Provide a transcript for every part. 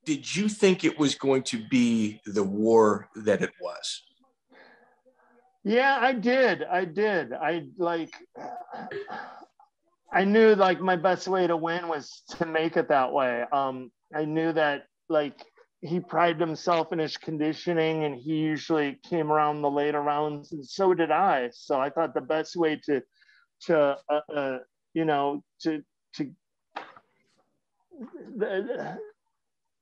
did you think it was going to be the war that it was? Yeah, I did. I knew like my best way to win was to make it that way. I knew that like he prided himself in his conditioning, and he usually came around the later rounds, and so did I. So I thought the best way to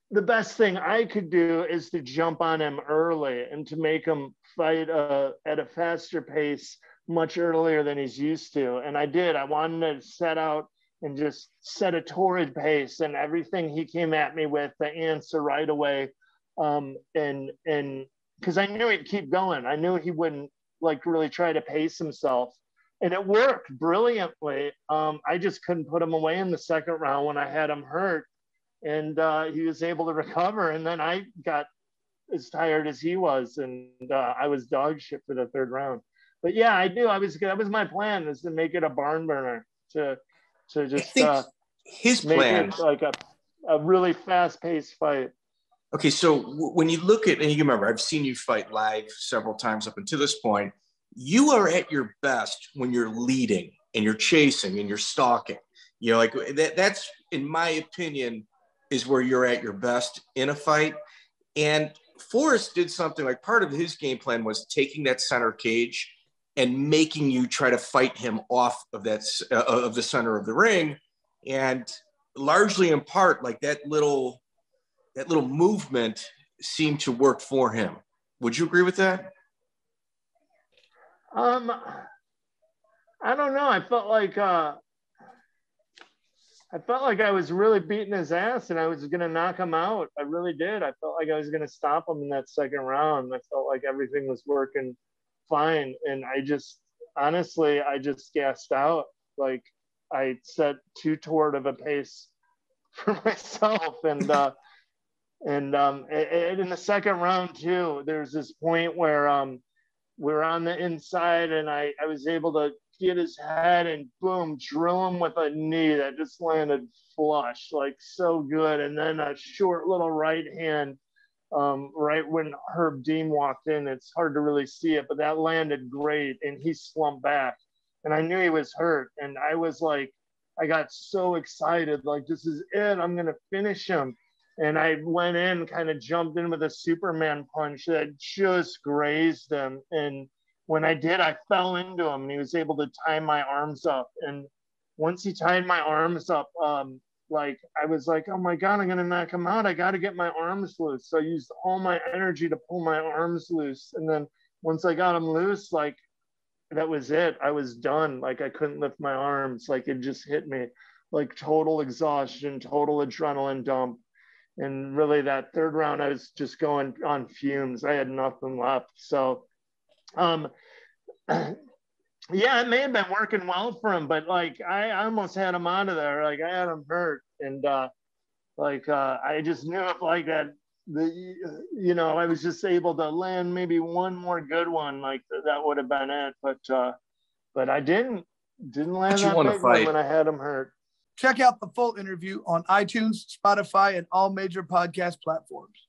the best thing I could do is to jump on him early and to make him fight at a faster pace much earlier than he's used to. And I did. I wanted to set out and just set a torrid pace, and everything he came at me with, the answer right away. And because I knew he'd keep going. I knew he wouldn't like really try to pace himself. And it worked brilliantly. I just couldn't put him away in the second round when I had him hurt. And he was able to recover. And then I got as tired as he was. And I was dog shit for the third round. But yeah, I knew that was my plan, is to make it a barn burner, to just his make plan, it like a really fast paced fight. Okay, so when you look at, and you remember, I've seen you fight live several times up until this point, you are at your best when you're leading and you're chasing and you're stalking. You know, like that's, in my opinion, is where you're at your best in a fight. And Forrest did something like, part of his game plan was taking that center cage and making you try to fight him off of that of the center of the ring. And largely in part, like that little movement seemed to work for him. Would you agree with that? I don't know. I felt like I was really beating his ass, and I was going to knock him out. I really did. I felt like I was going to stop him in that second round. I felt like everything was working fine. And I just gassed out. Like, I set too torrid of a pace for myself. And in the second round too, there's this point where we're on the inside, and I was able to get his head and boom, drill him with a knee that just landed flush, like so good. And then a short little right hand, right when Herb Dean walked in. It's hard to really see it, but that landed great, and he slumped back. And I knew he was hurt, and I was like, I got so excited, like, this is it, I'm gonna finish him. And I went in, kind of jumped in with a Superman punch that just grazed him. And when I did, I fell into him, and he was able to tie my arms up. And once he tied my arms up, like, I was like, oh my God, I'm gonna knock him out. I gotta get my arms loose. So I used all my energy to pull my arms loose. And then once I got them loose, like, that was it. I was done. Like, I couldn't lift my arms. Like, it just hit me, like total exhaustion, total adrenaline dump. And really that third round, I was just going on fumes. I had nothing left. So, yeah, it may have been working well for him, but like, I almost had him out of there. Like, I had him hurt. And I just knew it like that. I was just able to land maybe one more good one. Like, that would have been it. But I didn't land that big one when I had him hurt. Check out the full interview on iTunes, Spotify, and all major podcast platforms.